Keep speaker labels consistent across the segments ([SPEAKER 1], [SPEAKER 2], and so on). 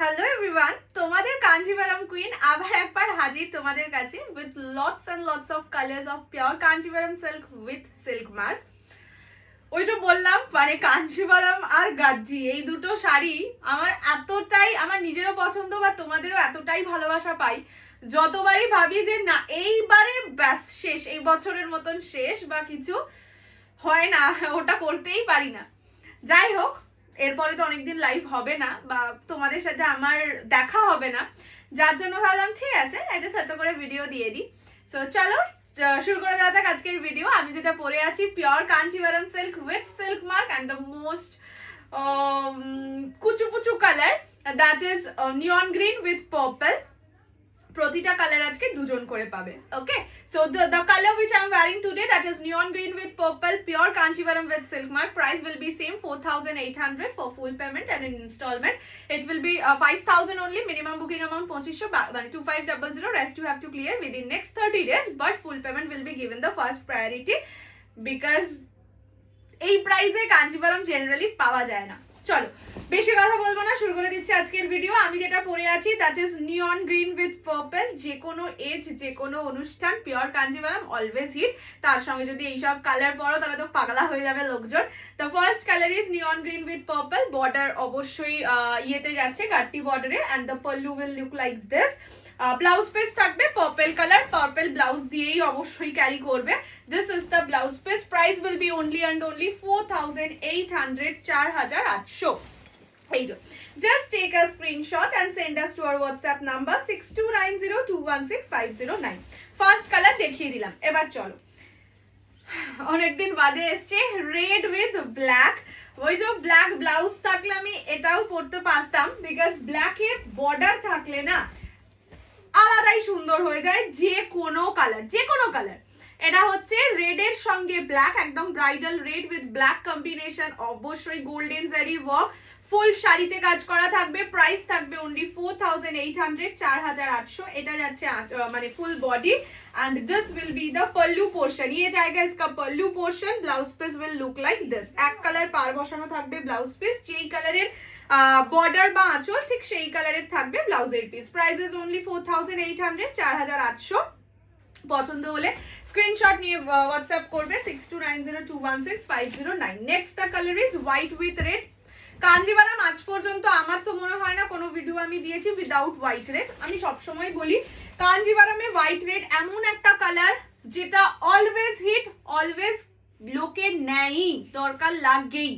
[SPEAKER 1] Hello everyone, তোমাদের Kanjivaram queen আবার একবার হাজির তোমাদের কাছে with lots and lots of colours of pure Kanjivaram silk with silk mark. ওই যে বললাম মানে কাঞ্জিভারাম আর গাজ্জি এই দুটো শাড়ি আমার এতটাই আমার নিজেরও পছন্দ বা তোমাদেরও এতটাই ভালোবাসা পাই, যতবারই ভাবি যে না এইবারে ব্যাস শেষ, এই বছরের মতন শেষ বা কিছু হয় না, ওটা করতেই পারি না। যাই হোক, এরপরে তো অনেকদিন লাইভ হবে না বা তোমাদের সাথে আমার দেখা হবে না, যার জন্য ভাবলাম ঠিক আছে একটা ছোট করে ভিডিও দিয়ে দিই। সো চলো শুরু করে দেওয়া যাক আজকের ভিডিও। আমি যেটা পরে আছি pure Kanjivaram silk with silk mark and the most কুচু পুচু colour, that is neon green with purple. প্রতিটা কালার আজকে দুজন করে পাবে। Okay, so the color which I'm wearing today, that is neon green with purple, pure Kanchivaram with silk mark. Price will be same 4,800 for full payment, and in installment it will be 5,000 only. Minimum booking amount 2500 2500, rest you have to clear within next 30 days, but full payment will be given the first priority because এই প্রাইসে Kanjivaram generally পাওয়া যায় না। চলো বেশি কথা বলবো না, শুরু করে দিচ্ছি আজকের ভিডিও। আমি যেটা পরে আছি that is neon green with purple. যে কোনো এজ, যে কোনো অনুষ্ঠান, পিওর কাঞ্জিভারাম অলওয়েজ হিট। তার সঙ্গে যদি এইসব কালার পরো তাহলে তো পাগলা হয়ে যাবে লোকজন। The first colour is neon green with purple. Border অবশ্যই ইয়েতে যাচ্ছে, গাট্টি বর্ডারে, and the pallu will look like this. Blouse piece থাকবে পার্পল কালার, পার্পল ব্লাউজ দিয়েই অবশ্যই ক্যারি করবে। This is the blouse piece. Price will be only and only 4,800, 4,800। এই যে just take a screenshot and send us to our WhatsApp number 6290216509। First colour দেখিয়ে দিলাম। এবার চলো, অনেকদিন বাদে এসছে রেড উইথ ব্ল্যাক। ওই যে ব্ল্যাক ব্লাউজ থাকলে আমি এটাও পরতে পারতাম, বিকজ ব্ল্যাকে বর্ডার থাকলে না আলাদাই সুন্দর হয়ে যায়। যে কোনো কালার, যে কোনো কালার। এটা হচ্ছে রেডের সঙ্গে ব্ল্যাক, একদম bridal red with black combination, অবশ্যই গোল্ডেন জারি ওয়ার্ক, ফুল শাড়িতে কাজ করা থাকবে। প্রাইস থাকবে অনলি 4,800, 4,800। এটা যাচ্ছে মানে full body, and this will be the pallu portion. ये जाएगा इसका pallu portion. Blouse piece will look like this। এক কালার পার বসানো থাকবে ব্লাউজ পিস, যেই কালারের বর্ডার বা আঁচল ঠিক সেই কালারের থাকবে ব্লাউজের পিস। Price is only 4,800, 4,800। পছন্দ হলে স্ক্রিনশট নিয়ে হোয়াটসঅ্যাপ করবে 6290216509। Next the colour is white with red. Kanjivaram আজ পর্যন্ত আমার তো মনে হয় না কোনো ভিডিও আমি দিয়েছি উইদাউট হোয়াইট রেড। আমি সবসময় বলি কাঞ্জিভারামে হোয়াইট রেড এমন একটা কালার যেটা অলওয়েজ হিট, অলওয়েজ লোকের নেয়ই, দরকার লাগেই।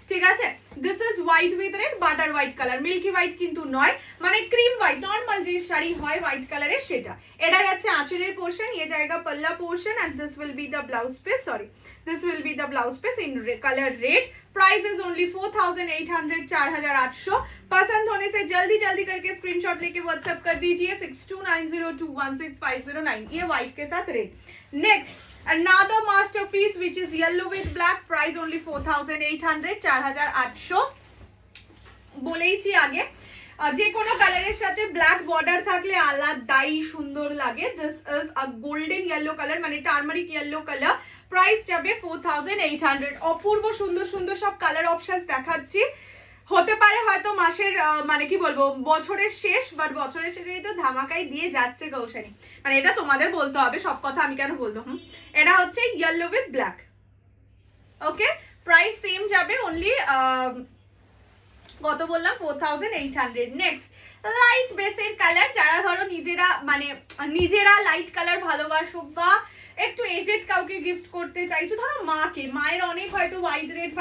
[SPEAKER 1] ঠিক আছে, this is white with red, butter white colour, milky white কিন্তু নয়, মানে ক্রিম হোয়াইট, নর্মাল যে শাড়ি হয় হোয়াইট কালারের সেটা। এটা যাচ্ছে আঁচলের পোর্শন, ये जाएगा पल्ला portion, and this will be the blouse piece, sorry, this will be the blouse piece in color red. Price is only 4,800, 4,800। पसंद होने से जल्दी जल्दी करके स्क्रीनशॉट लेके व्हाट्सएप कर दीजिए 6290216509। ये व्हाइट के साथ red. Next another masterpiece which is yellow with black, price only 4,800, 4,800। বলেইছি আগে যে কোনো কালারের সাথে ব্ল্যাক বর্ডার থাকলে আলাদাই সুন্দর লাগে। This is a golden yellow colour, মানে টার্মারিক ইয়েলো কালার। প্রাইস যাবে 4,800। অপূর্ব সুন্দর সুন্দর সব কালার অপশনস দেখাচ্ছি। হতে পারে হয়তো মাসের মানে কি বলবো বছরের শেষ, বাট বছরের শেষেই তো ধামাকাই দিয়ে যাচ্ছে কৌশানী, মানে এটা তোমাদের বলতে হবে, সব কথা আমি কেন বলবো। এটা হচ্ছে yellow with black. Okay, price same যাবে অনলি কত বললাম 4,800। নেক্সট লাইট বেসের কালার, যারা ধরো নিজেরা লাইট কালার ভালোবাসো বা একটু এজেড কাউকে গিফট করতে চাইছো, ধরো মাকে, মায়ের অনেক হয়তো হোয়াইট রেড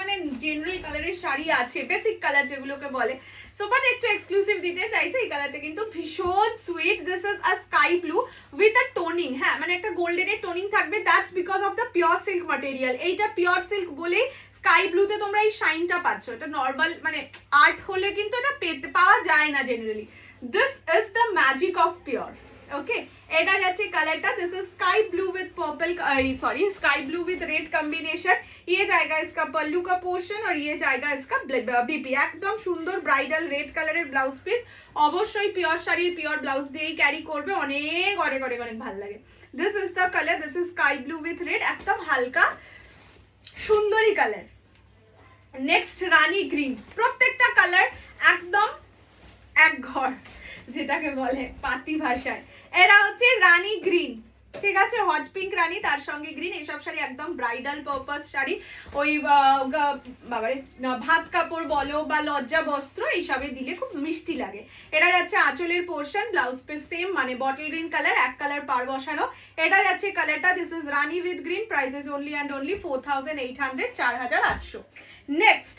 [SPEAKER 1] মানে জেনারেল কালারের শাড়ি আছে, বেসিক কালার যেগুলোকে বলে, সো বাট একটু এক্সক্লুসিভ দিতে চাইছে। এই কালারটা কিন্তু ভীষণ sweet. This is a sky blue with a toning, হ্যাঁ মানে একটা গোল্ডেনের টোনিং থাকবে, that's because of the pure silk material. এইটা পিওর সিল্ক বলেই স্কাই ব্লুতে তোমরা এই শাইনটা পাচ্ছ। এটা নর্মাল মানে আর্ট হলে কিন্তু এটা পাওয়া যায় না generally. This is the magic of pure. Okay, এটা যাচ্ছে কালারটা, this is sky blue with purple, sorry sky blue with red combination. ये जाएगा इसका पल्लू का पोर्शन और ये जाएगा इसका बीपी। একদম সুন্দর ব্রাইডাল রেড কালারের ব্লাউজ পিস, অবশ্যই পিওর শাড়ির পিওর ব্লাউজ দিয়েই ক্যারি করবে, অনেক অনেক অনেক অনেক ভালো লাগে। This is the colour, this is sky blue with red, একদম হালকা সুন্দরী কালার। নেক্সট রানী গ্রিন। প্রত্যেকটা কালার একদম যেটাকে বলে পাতি ভাষায়। এটা হচ্ছে রানী গ্রিন, ঠিক আছে, হট পিঙ্ক রানী, তার সঙ্গে গ্রিন। এইসব শাড়ি একদম ব্রাইডাল পারপাস শাড়ি, ওই বাবারে ভাত কাপড় বলো বা লজ্জা বস্ত্র এইসবে দিলে খুব মিষ্টি লাগে। এটা যাচ্ছে আঁচলের পোর্শন, ব্লাউজ পিস সেম, মানে বটল গ্রিন কালার, এক কালার পার বসানো। এটা যাচ্ছে কালারটা, this is Rani with green, prices only and only 4800, 4800। Next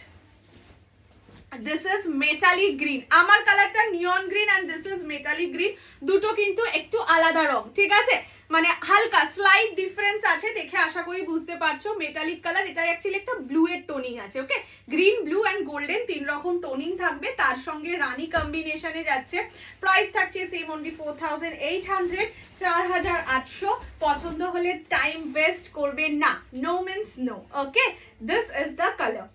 [SPEAKER 1] this is metallic green, আমার কালারটা নিয়ন green and this is metallic green, দুটো কিন্তু একটু আলাদা রং, ঠিক আছে, মানে হালকা স্লাইট ডিফারেন্স আছে, দেখে আশা করি বুঝতে পারছো। মেটালিক কালার, এটা অ্যাকচুয়ালি একটা ব্লু এর টোনিং আছে, ওকে, গ্রিন ব্লু অ্যান্ড গোল্ডেন 3 রকম টোনিং থাকবে, তার সঙ্গে রানী কম্বিনেশনে যাচ্ছে। প্রাইস থাকছে সেম অনলি 4800, 4800। পছন্দ হলে টাইম ওয়েস্ট করবে না, no means no, okay. This is the colour,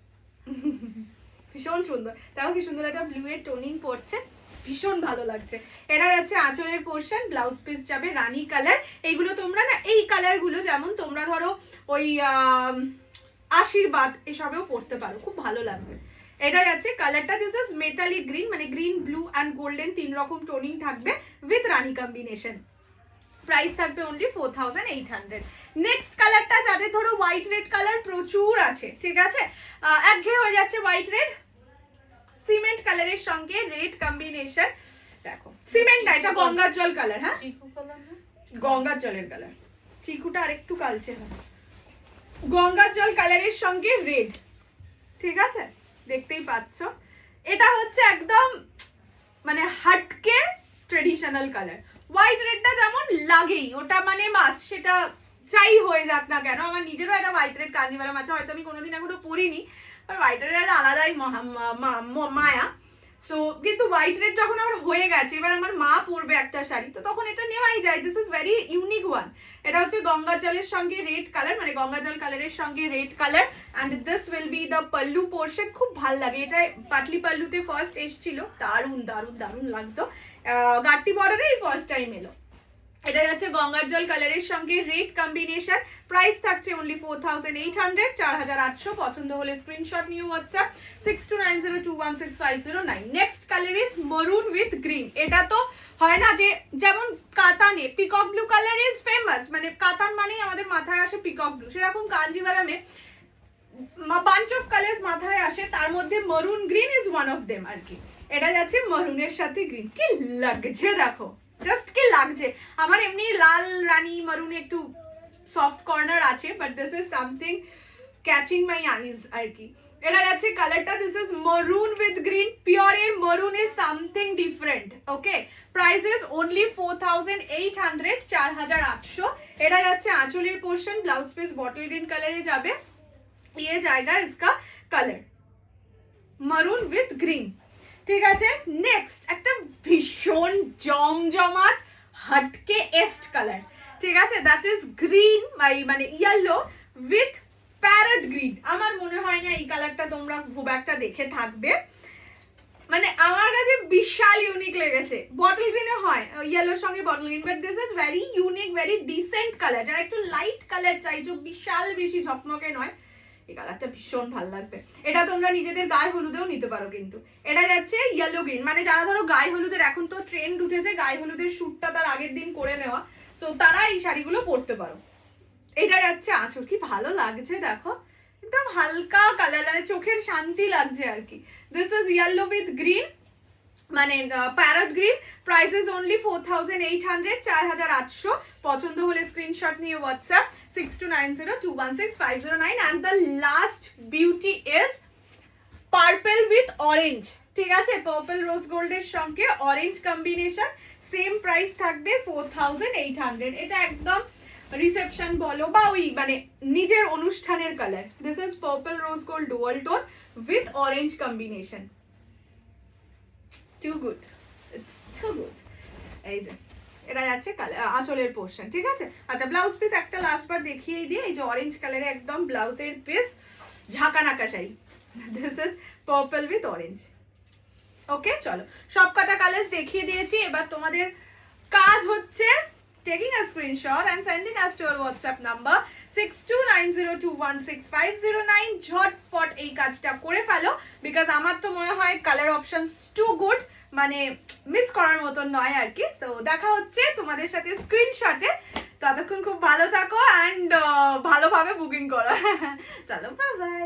[SPEAKER 1] ভীষণ সুন্দর, তাও কি সুন্দর একটা ব্লু এর টোনিং পড়ছে, ভীষণ ভালো লাগছে। এটা যাচ্ছে আঁচলের পোর্শন, ব্লাউজ পিস যাবে রানী কালার। এইগুলো তোমরা না, এই কালার গুলো যেমন তোমরা ধরো ওই আশীর্বাদ এসবেও পড়তে পারো, খুব ভালো লাগবে। এটা যাচ্ছে কালারটা, দিস ইজ মেটালিক গ্রিন, মানে গ্রিন ব্লু অ্যান্ড গোল্ডেন 3 রকম টোনিং থাকবে উইথ রানী কম্বিনেশন। প্রাইস থাকবে অনলি 4800। নেক্সট কালারটা, যাদের ধরো হোয়াইট রেড কালার প্রচুর আছে, ঠিক আছে, একঘেয়ে হয়ে যাচ্ছে হোয়াইট রেড, সিমেন্ট কালারের সঙ্গে রেড কম্বিনেশন। দেখো সিমেন্ট না, এটা গঙ্গার জল কালার, হ্যাঁ গঙ্গার জলের কালার, চিকুটা আরেকটু কালচে হয়, গঙ্গার জল কালারের সঙ্গে রেড, ঠিক আছে, দেখতেই পাচ্ছ। এটা হচ্ছে একদম মানে হাটকে ট্রেডিশনাল কালার। হোয়াইট রেডটা যেমন লাগেই, ওটা মানে মাস্ট, সেটা যাই হয়ে যাক না কেন। আমার নিজেরও একটা হোয়াইট রেড কাঞ্জিভারাম আছে, হয়তো আমি কোনোদিন এখনো পরিনি, আর হোয়াইট রেড একটা আলাদাই মায়া। সো কিন্তু হোয়াইট রেড যখন আমার হয়ে গেছে, এবার আমার মা পরবে একটা শাড়ি, তো তখন এটা নেওয়াই যায়। This is very unique one. এটা হচ্ছে গঙ্গা জলের সঙ্গে রেড কালার, মানে গঙ্গা জল কালারের সঙ্গে red colour, and this will be the pallu portion. খুব ভাল লাগে, এটা পাটলি পাল্লুতে ফার্স্ট এসেছিল, দারুণ দারুণ দারুণ লাগতো, গাট্টি বর্ডারে এই ফার্স্ট টাইম এলো। এটা যাচ্ছে গঙ্গার জল কালারের সঙ্গে রেড কম্বিনেশন। প্রাইস থাকছে অনলি 4800, 4800। পছন্দ হলে স্ক্রিনশট নিয়ে WhatsApp 6290216509। Next colour is maroon with green. এটা তো হয় না যে, যেমন কাতানে peacock blue colour is famous, মানে কাতান মানেই আমাদের মাথায় আসে পিকক ব্লু, সেরকম কাঞ্জিভারামে বাঞ্চ অফ কালার্স মাথায় আসে, তার মধ্যে maroon green is one of them আর কি। এটা যাচ্ছে মরুনের সাথে গ্রিন, কি লাগছে দেখো, জাস্ট কি লাগছে। আমার এমনি লাল রানী মারুনে একটু সফট কর্নার আছে, but this is something catching my eyes আর কি। এটা যাচ্ছে কালারটা, this is maroon with green, pure এর maroon is something different, okay. Price is only 4800, 4800। এটা যাচ্ছে আঁচলের portion, blouse piece bottle green কালারে যাবে, ये जाएगा इसका कलर মারুন উইথ গ্রিন, ঠিক আছে। নেক্সট একটা ভীষণ জমজমাট হাটকে এস্ট কালার, ঠিক আছে, দ্যাট ইজ গ্রিন মানে ইয়েলো উইথ প্যারট গ্রিন। আমার মনে হয় না এই কালারটা তোমরা খুব একটা দেখে থাকবে, মানে আমার কাছে বিশাল ইউনিক লেগেছে। বটল গ্রিনে হয় ইয়েলোর সঙ্গে bottle green, but this is very unique, very dissent colour. যারা একটু লাইট কালার চাইছো, বিশাল বেশি ঝকমকে নয়, এই কালারটা ভীষণ ভালো লাগবে। এটা তোমরা নিজেদের গায়ে হলুদেও নিতে পারো কিন্তু। এটা যাচ্ছে ইয়েলো গ্রিন, মানে যারা ধরো গায়ে হলুদের, এখন তো ট্রেন্ড উঠেছে গায়ে হলুদের শ্যুটটা তার আগের দিন করে নেওয়া, সো তারা এই শাড়িগুলো পরতে পারো। এটা যাচ্ছে আঁচল, কি ভালো লাগছে দেখো, একদম হালকা কালার, মানে চোখের শান্তি লাগছে আর কি। This is yellow with green, মানে parrot green. Price is only 4800, 4800। পছন্দ হলে স্ক্রিনশট নিয়ে WhatsApp 6290216509। and the last beauty is purple with orange, ঠিক আছে, পার্পল রোজ গোল্ডের সঙ্গে অরেঞ্জ কম্বিনেশন, সেম প্রাইস থাকবে 4800। এটা একদম রিসেপশন বলো বা ওই মানে নিজের অনুষ্ঠানের colour. This is purple rose gold dual tone with orange combination, too good, it's too good। এই যে এটা যাচ্ছে আঁচলের পোর্শন, ঠিক আছে। আচ্ছা ব্লাউজ পিস একটা লাস্ট বার দেখিয়েই দিয়ে, এই যে অরেঞ্জ কালারে একদম ব্লাউজের পিস, ঝাঁকা নাকা sari, this is purple with orange, okay. চলো সব কটা কালার্স দেখিয়ে দিয়েছি, এবার তোমাদের কাজ হচ্ছে taking a screenshot and sending us to our WhatsApp number 6290216509। ঝটপট এই কাজটা করে ফেলো, বিকজ আমার তো মনে হয় কালার অপশনস টু গুড, মানে মিস করার মতন নয় আর কি। সো দেখা হচ্ছে তোমাদের সাথে স্ক্রিনশটে। ততক্ষণ খুব ভালো থাকো অ্যান্ড ভালোভাবে বুকিং করো। চলো বাই বাই।